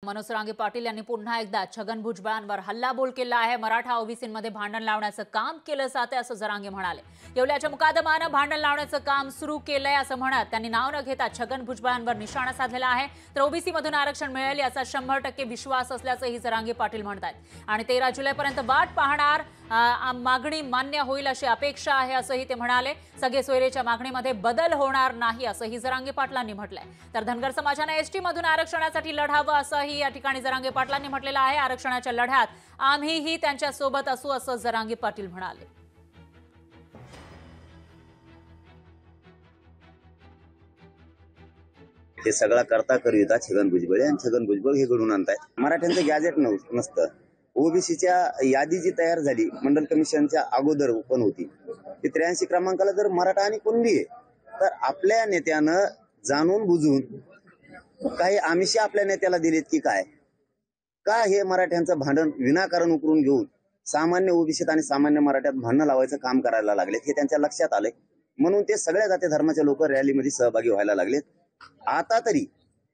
मनोज रांगे पाटील यांनी पुन्हा एकदा छगन भुजबळांवर हल्लाबोल केला आहे। मराठा ओबीसींमध्ये भांडण लावण्याचं काम केलं जाते असं जरांगे म्हणाले। येवल्याच्या मुकादमानं भांडण लावण्याचं काम सुरू केलंय असं म्हणत त्यांनी नाव न घेता छगन भुजबळांवर निशाणा साधलेला आहे। तर ओबीसी मधून आरक्षण मिळेल याचा 100% विश्वास असल्याचंही जरांगे पाटील म्हणतात आणि 13 जुलैपर्यंत वाट पाहणार, मागणी मान्य होईल अशी अपेक्षा आहे असंही ते म्हणाले। सगळे सोयरेच्या मागणीमध्ये बदल होणार नाही असंही जरांगे पाटलांनी म्हटलंय। तर धनगर समाजाने एसटी मधून आरक्षणासाठी लढावं असंही या ठिकाणी जरांगे पाटलांनी म्हटलेलं आहे। आरक्षणाच्या लढ्यात आम्हीही त्यांच्या सोबत असू असं जरांगे पाटील म्हणाले। हे सगळा करता करिता छगन भुजबळ आणि छगन भुजबळ हे घडून आणतायत। मराठ्यांचं गॅजेट नसतं। ओबीसीच्या यादी जी तयार झाली मंडल कमिशनच्या अगोदर पण होती, ती 83 क्रमांकाला जर मराठा आणि कुणबी आहे तर आपल्या नेत्यानं जाणून बुजून काही आमिषे आपल्या नेत्याला दिलेत की काय? का हे मराठ्यांचं भांडण विनाकारण उकरून घेऊन सामान्य ओबीसीत आणि सामान्य मराठ्यात भांडण लावायचं काम करायला लागलेत हे त्यांच्या लक्षात आलंय। म्हणून ते सगळ्या जाती धर्माचे लोक रॅलीमध्ये सहभागी व्हायला लागलेत। आता तरी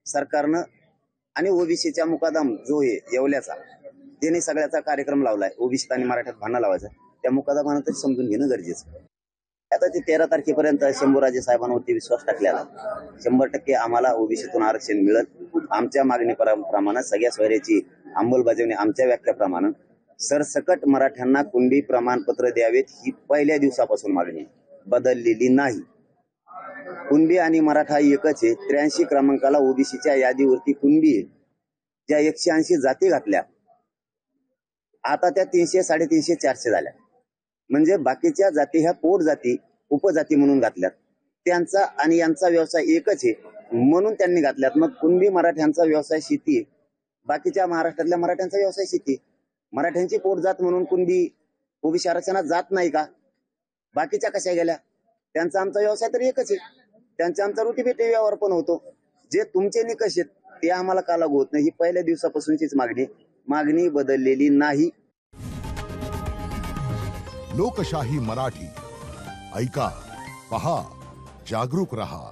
सरकारनं आणि ओबीसीच्या मुकादम जो आहे येवल्याचा त्यांनी सगळ्याचा कार्यक्रम लावलाय ओबीसीत आणि मराठ्यात भांडण लावायचा, त्या मुकादमानं तरी समजून घेणं गरजेचं आहे। आता ते 13 तारखेपर्यंत शंभूराजे साहेबांवरती विश्वास टाकलेला 100% आम्हाला ओबीसीतून आरक्षण मिळत। आमच्या मागणीप्रमाणे सगळ्या सोयऱ्याची अंमलबजावणी आमच्या व्याख्याप्रमाणे सरसकट मराठ्यांना कुणबी प्रमाणपत्र द्यावेत ही पहिल्या दिवसापासून मागणी बदललेली नाही। कुणबी आणि मराठा एकच आहे। 83 क्रमांकाला ओबीसीच्या यादीवरती कुणबी आहे, ज्या 180 जाती घातल्या आता त्या 300, 350, 400 झाल्या। म्हणजे बाकीच्या जाती ह्या पोट जाती उपजाती म्हणून घातल्यात। त्यांचा आणि यांचा व्यवसाय एकच आहे म्हणून त्यांनी घातल्यात। मग कुणबी मराठ्यांचा व्यवसाय शेती आहे, बाकीच्या महाराष्ट्रातल्या मराठ्यांचा व्यवसाय शेती। मराठ्यांची पोटजात म्हणून कुणबी ओबीसी आरक्षणात जात नाही का? बाकीच्या कशा गेल्या? त्यांचा आमचा व्यवसाय तर एकच आहे। त्यांचा आमचा रोटीबेटी व्यवहार पण होतो। जे तुमचे निकष आहेत ते आम्हाला का लागू होत नाही ही पहिल्या दिवसापासूनचीच मागणी बदललेली नाही। लोकशाही मराठी ऐका, पहा, जागरूक रहा।